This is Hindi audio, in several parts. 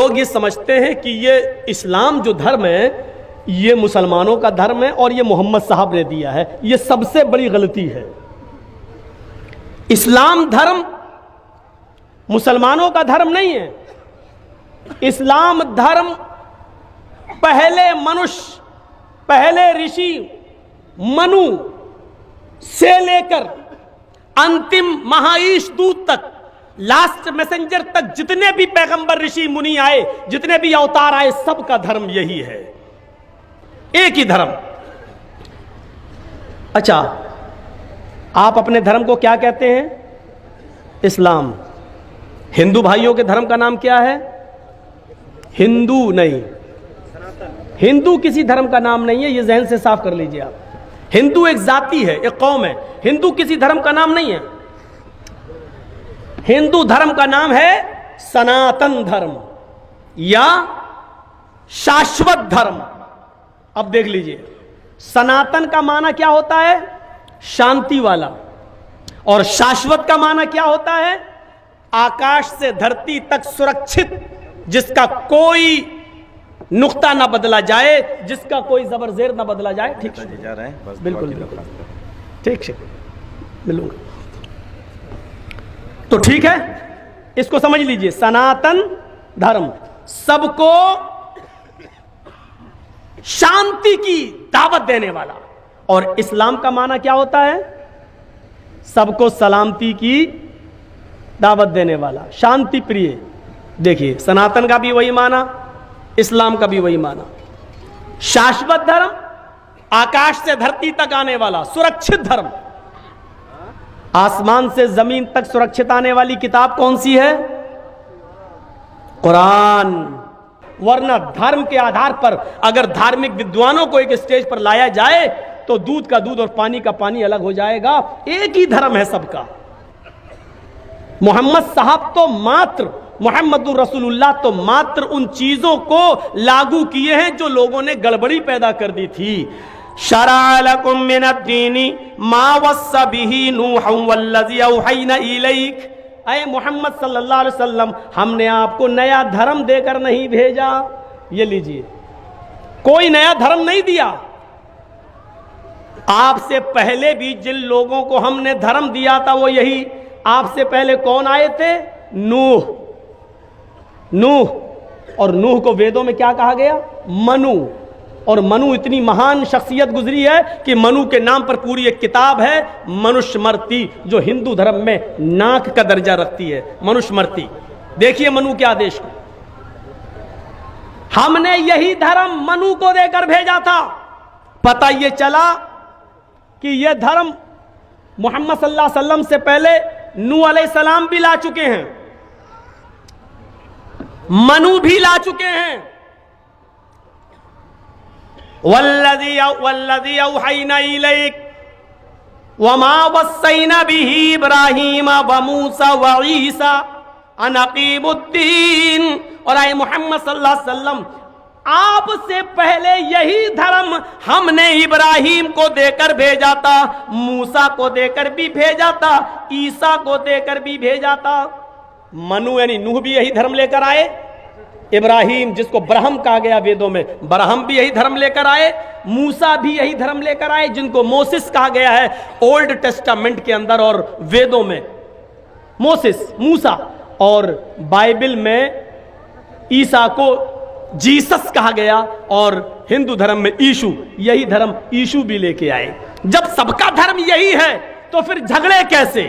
लोग ये समझते हैं कि ये इस्लाम जो धर्म है ये मुसलमानों का धर्म है और ये मोहम्मद साहब ने दिया है। ये सबसे बड़ी गलती है। इस्लाम धर्म मुसलमानों का धर्म नहीं है। इस्लाम धर्म पहले मनुष्य, पहले ऋषि मनु से लेकर अंतिम महाईश दूत तक, लास्ट मैसेंजर तक जितने भी पैगंबर ऋषि मुनि आए, जितने भी अवतार आए, सबका धर्म यही है, एक ही धर्म। अच्छा, आप अपने धर्म को क्या कहते हैं? इस्लाम। हिंदू भाइयों के धर्म का नाम क्या है? हिंदू नहीं, हिंदू किसी धर्म का नाम नहीं है, ये जहन से साफ कर लीजिए आप। हिंदू एक जाति है, एक कौम है, हिंदू किसी धर्म का नाम नहीं है। हिंदू धर्म का नाम है सनातन धर्म या शाश्वत धर्म। अब देख लीजिए, सनातन का माना क्या होता है? शांति वाला। और शाश्वत का माना क्या होता है? आकाश से धरती तक सुरक्षित, जिसका कोई नुक्ता ना बदला जाए, जिसका कोई जबरजेर ना बदला जाए। ठीक जा रहे हैं, बिल्कुल ठीक है, मिलूंगा तो ठीक है। इसको समझ लीजिए, सनातन धर्म सबको शांति की दावत देने वाला। और इस्लाम का माना क्या होता है? सबको सलामती की दावत देने वाला, शांति प्रिय। देखिए, सनातन का भी वही माना, इस्लाम का भी वही माना। शाश्वत धर्म, आकाश से धरती तक आने वाला सुरक्षित धर्म। आसमान से जमीन तक सुरक्षित आने वाली किताब कौन सी है? कुरान। वरना धर्म के आधार पर अगर धार्मिक विद्वानों को एक स्टेज पर लाया जाए तो दूध का दूध और पानी का पानी अलग हो जाएगा। एक ही धर्म है सबका। मोहम्मद साहब तो मात्र, मोहम्मदुर रसूलुल्लाह तो मात्र उन चीजों को लागू किए हैं जो लोगों ने गड़बड़ी पैदा कर दी थी। शरअ लकुम मिनद्दीनी मा वस्सा बिही नूहन वल्लज़ी औहैना इलैक। अय मोहम्मद सल्लल्लाहु अलैहि वसल्लम, हमने आपको नया धर्म देकर नहीं भेजा। ये लीजिए, कोई नया धर्म नहीं दिया। आपसे पहले भी जिन लोगों को हमने धर्म दिया था वो यही। आपसे पहले कौन आए थे? नूह। और नूह को वेदों में क्या कहा गया? मनु। और मनु इतनी महान शख्सियत गुजरी है कि मनु के नाम पर पूरी एक किताब है, मनुस्मृति, जो हिंदू धर्म में नाक का दर्जा रखती है। मनुस्मृति, देखिए मनु के आदेश को। हमने यही धर्म मनु को देकर भेजा था। पता ये चला कि यह धर्म मोहम्मद सल्लल्लाहु अलैहि वसल्लम से पहले नूह अलैहिस्सलाम भी ला चुके हैं, मनु भी ला चुके हैं। वल्लज़ी औहैना इलैक वमा वस्सैना बिही इब्राहीम व मूसा व ईसा अन अकीमुद्दीन। और आए मोहम्मद सल्लल्लाहु अलैहि वसल्लम, आपसे पहले यही धर्म हमने इब्राहीम को देकर भेजा था, मूसा को देकर भी भेजा था, ईसा को देकर भी भेजा था। मनु यानी नूह भी यही धर्म लेकर आए। इब्राहीम, जिसको ब्रह्म कहा गया वेदों में, ब्रह्म भी यही धर्म लेकर आए। मूसा भी यही धर्म लेकर आए, जिनको मोसेस कहा गया है ओल्ड टेस्टामेंट के अंदर और वेदों में मोसेस, मूसा। और बाइबल में ईसा को जीसस कहा गया और हिंदू धर्म में ईशु। यही धर्म ईशु भी लेके आए। जब सबका धर्म यही है तो फिर झगड़े कैसे?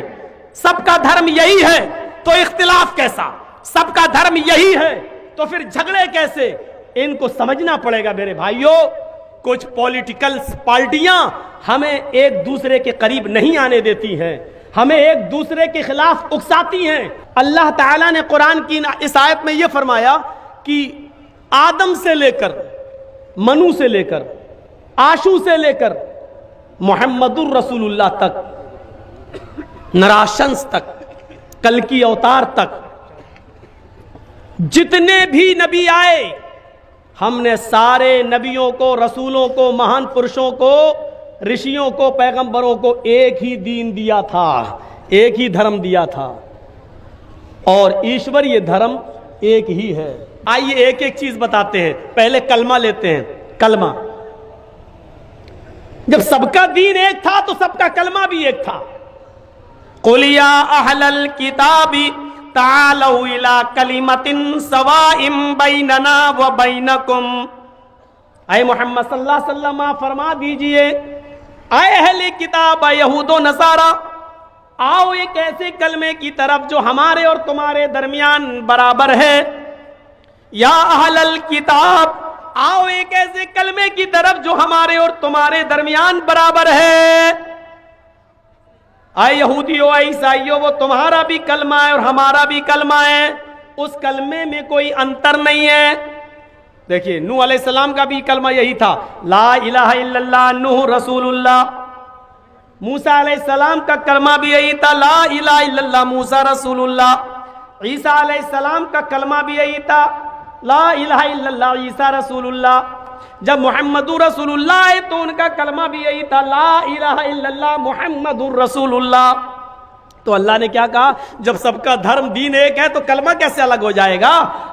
सबका धर्म यही है तो इख्तिलाफ कैसा? सबका धर्म यही है तो फिर झगड़े कैसे? इनको समझना पड़ेगा मेरे भाइयों। कुछ पॉलिटिकल पार्टियां हमें एक दूसरे के करीब नहीं आने देती हैं, हमें एक दूसरे के खिलाफ उकसाती हैं। अल्लाह ताला ने कुरान की इस आयत में यह फरमाया कि आदम से लेकर, मनु से लेकर, आशू से लेकर मोहम्मदुर रसूलुल्लाह तक, नराशंस तक, कल की अवतार तक, जितने भी नबी आए, हमने सारे नबियों को, रसूलों को, महान पुरुषों को, ऋषियों को, पैगंबरों को एक ही दीन दिया था, एक ही धर्म दिया था। और ईश्वरीय धर्म एक ही है। आइए एक एक चीज बताते हैं। पहले कलमा लेते हैं। कलमा, जब सबका दीन एक था तो सबका कलमा भी एक था। कुल या अहलल किताबी तालौ इला कलिमतिन सवाइम बैनना व बैनकुम। आए मोहम्मद सल्लल्लाहु अलैहि वसल्लम आप फरमा दीजिए, आए अहले किताब यहूदो नसारा, आओ एक ऐसे कलमे की तरफ जो हमारे और तुम्हारे दरमियान बराबर है। या अहलल किताब, आओ एक ऐसे कलमे की तरफ जो हमारे और तुम्हारे दरमियान बराबर है। आए यहूदियों, आए ईसाइयों, वो तुम्हारा भी कलमा है और हमारा भी कलमा है, उस कलमे में कोई अंतर नहीं है। देखिए नूह अलैहिस्सलाम का भी कलमा यही था, ला इलाहा इल्लल्लाह नूह रसूलुल्लाह। मूसा अलैहिस्सलाम का कलमा भी यही था, ला इलाहा इल्लल्लाह मूसा रसूलुल्लाह। ईसा अलैहिस्सलाम का कलमा भी यही था, ला इलाहा इल्लल्लाह ईसा रसूलुल्लाह। जब मुहम्मदुर रसूलुल्लाह आए तो उनका कलमा भी यही था, ला इलाहा इल्लल्लाह मुहम्मदुर रसूलुल्लाह। तो अल्लाह ने क्या कहा, जब सबका धर्म दीन एक है तो कलमा कैसे अलग हो जाएगा।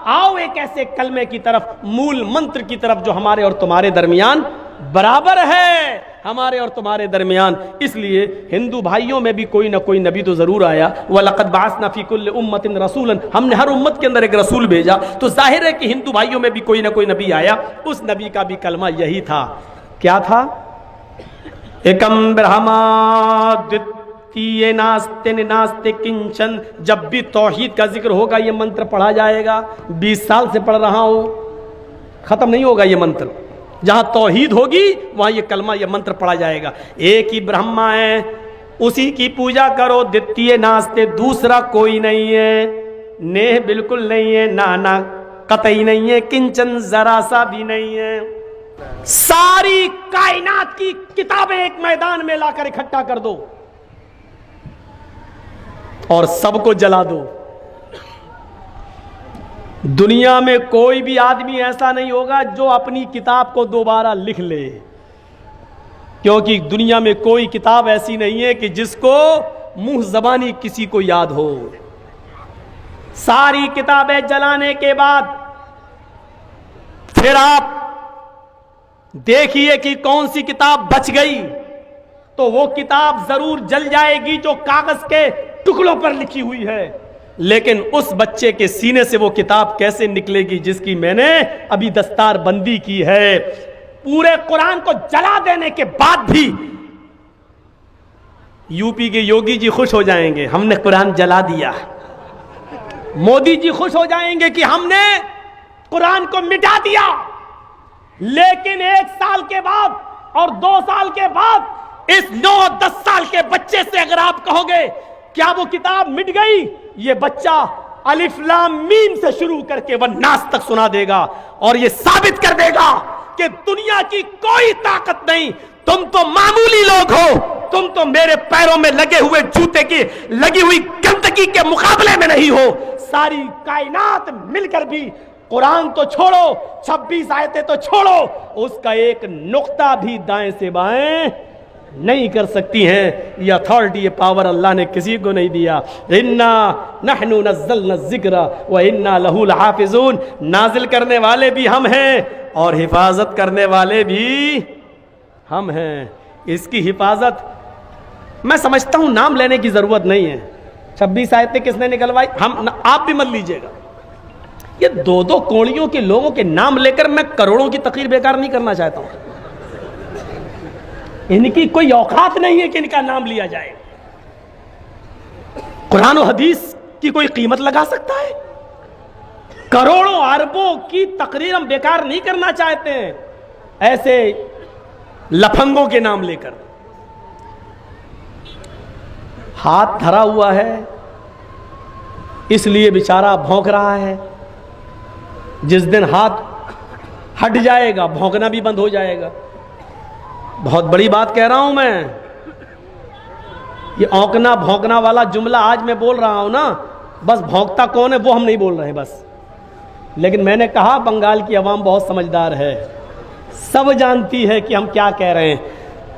आओ एक ऐसे कलमे की तरफ, मूल मंत्र की तरफ जो हमारे और तुम्हारे दरमियान बराबर है, हमारे और तुम्हारे दरमियान। इसलिए हिंदू भाइयों में भी कोई ना कोई नबी तो जरूर आया। वलक़द बअसना फ़ी कुल्लि उम्मतिन रसूलन, हमने हर उम्मत के अंदर एक रसूल भेजा। तो जाहिर है कि हिंदू भाइयों में भी कोई ना कोई नबी आया, उस नबी का भी कलमा यही था। क्या था? एकम ब्रह्मा द्वितीय नास्ते नास्ते किंचन। जब भी तौहीद का जिक्र होगा ये मंत्र पढ़ा जाएगा। 20 साल से पढ़ रहा हूं, खत्म नहीं होगा ये मंत्र। जहां तौहीद होगी वहां ये कलमा, ये मंत्र पढ़ा जाएगा। एक ही ब्रह्मा है, उसी की पूजा करो। द्वितीय नास्ते, दूसरा कोई नहीं है। नेह बिल्कुल नहीं है, नाना कतई नहीं है, किंचन जरा सा भी नहीं है। सारी कायनात की किताबें एक मैदान में लाकर इकट्ठा कर दो और सबको जला दो। दुनिया में कोई भी आदमी ऐसा नहीं होगा जो अपनी किताब को दोबारा लिख ले, क्योंकि दुनिया में कोई किताब ऐसी नहीं है कि जिसको मुंह जबानी किसी को याद हो। सारी किताबें जलाने के बाद फिर आप देखिए कि कौन सी किताब बच गई। तो वो किताब जरूर जल जाएगी जो कागज के टुकड़ों पर लिखी हुई है, लेकिन उस बच्चे के सीने से वो किताब कैसे निकलेगी जिसकी मैंने अभी दस्तार बंदी की है। पूरे कुरान को जला देने के बाद भी यूपी के योगी जी खुश हो जाएंगे, हमने कुरान जला दिया। मोदी जी खुश हो जाएंगे कि हमने कुरान को मिटा दिया। लेकिन 1 साल के बाद और 2 साल के बाद इस 9-10 साल के बच्चे से अगर आप कहोगे क्या वो किताब मिट गई, ये बच्चा अलिफ लाम मीम से शुरू करके व नास तक सुना देगा और ये साबित कर देगा कि दुनिया की कोई ताकत नहीं, तुम तो मामूली लोग हो, तुम तो मेरे पैरों में लगे हुए जूते की लगी हुई गंदगी के मुकाबले में नहीं हो। सारी कायनात मिलकर भी कुरान तो छोड़ो, 26 आयतें तो छोड़ो, उसका एक नुक्ता भी दाएं से बाएं नहीं कर सकती हैं। ये अथॉरिटी, ये पावर अल्लाह ने किसी को नहीं दिया। इन्ना नहनु नज़्ज़लना ज़िक्रा व इन्ना लहू लहाफ़िज़ून। नाजिल करने वाले भी हम हैं और हिफाजत करने वाले भी हम हैं। इसकी हिफाजत मैं समझता हूं नाम लेने की जरूरत नहीं है। 26 आयतें किसने निकलवाई, आप भी मत लीजिएगा। ये 2-2 कोड़ियों के लोगों के नाम लेकर मैं करोड़ों की तकरीर बेकार नहीं करना चाहता हूं। इनकी कोई औकात नहीं है कि इनका नाम लिया जाए। कुरान और हदीस की कोई कीमत लगा सकता है? करोड़ों अरबों की तकरीर हम बेकार नहीं करना चाहते हैं ऐसे लफंगों के नाम लेकर। हाथ धरा हुआ है इसलिए बेचारा भौंक रहा है। जिस दिन हाथ हट जाएगा भौंकना भी बंद हो जाएगा। बहुत बड़ी बात कह रहा हूं मैं। ये औंकना भौंकना वाला जुमला आज मैं बोल रहा हूं ना, बस भौंकता कौन है वो हम नहीं बोल रहे हैं बस। लेकिन मैंने कहा बंगाल की आवाम बहुत समझदार है, सब जानती है कि हम क्या कह रहे हैं,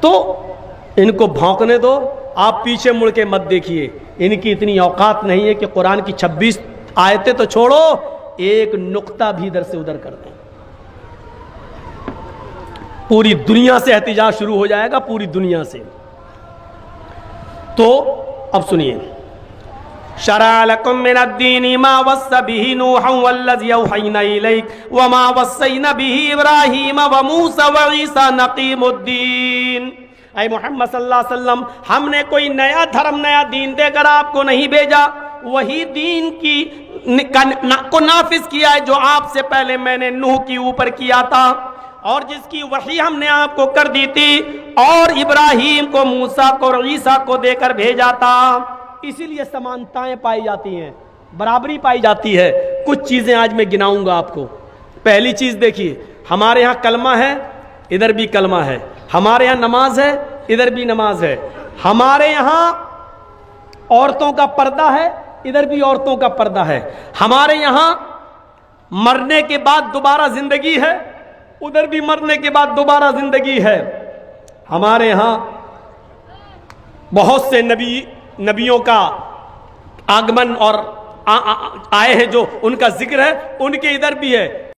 तो इनको भौंकने दो। आप पीछे मुड़ के मत देखिए। इनकी इतनी औकात नहीं है कि कुरान की 26 आयतें तो छोड़ो, एक नुक्ता भी इधर से उधर कर दें, पूरी दुनिया से एहतिजाज शुरू हो जाएगा, पूरी दुनिया से। तो अब सुनिए, शरअ लकुम मिनद्दीनि मा वस्सा बिही नूहन वल्लज़ी औहयना इलैक व मा वस्सैना बिही इब्राहीम व मूसा व ईसा नक़ीमुद्दीन। ऐ मोहम्मद सल्लल्लाहु अलैहि वसल्लम, हमने कोई नया धर्म, नया दीन देकर आपको नहीं भेजा, वही दीन को नाफिज किया है जो आपसे पहले मैंने नूह के ऊपर किया था, और जिसकी वही हमने आपको कर दी थी, और इब्राहीम को, मूसा को और ईसा को देकर भेजा था। इसीलिए समानताएं पाई जाती हैं, बराबरी पाई जाती है। कुछ चीजें आज मैं गिनाऊंगा आपको। पहली चीज देखिए, हमारे यहाँ कलमा है, इधर भी कलमा है। हमारे यहाँ नमाज है, इधर भी नमाज है। हमारे यहाँ औरतों का पर्दा है, इधर भी औरतों का पर्दा है। हमारे यहाँ मरने के बाद दोबारा जिंदगी है, उधर भी मरने के बाद दोबारा जिंदगी है। हमारे यहाँ बहुत से नबियों का आगमन और आए हैं, जो उनका जिक्र है, उनके इधर भी है।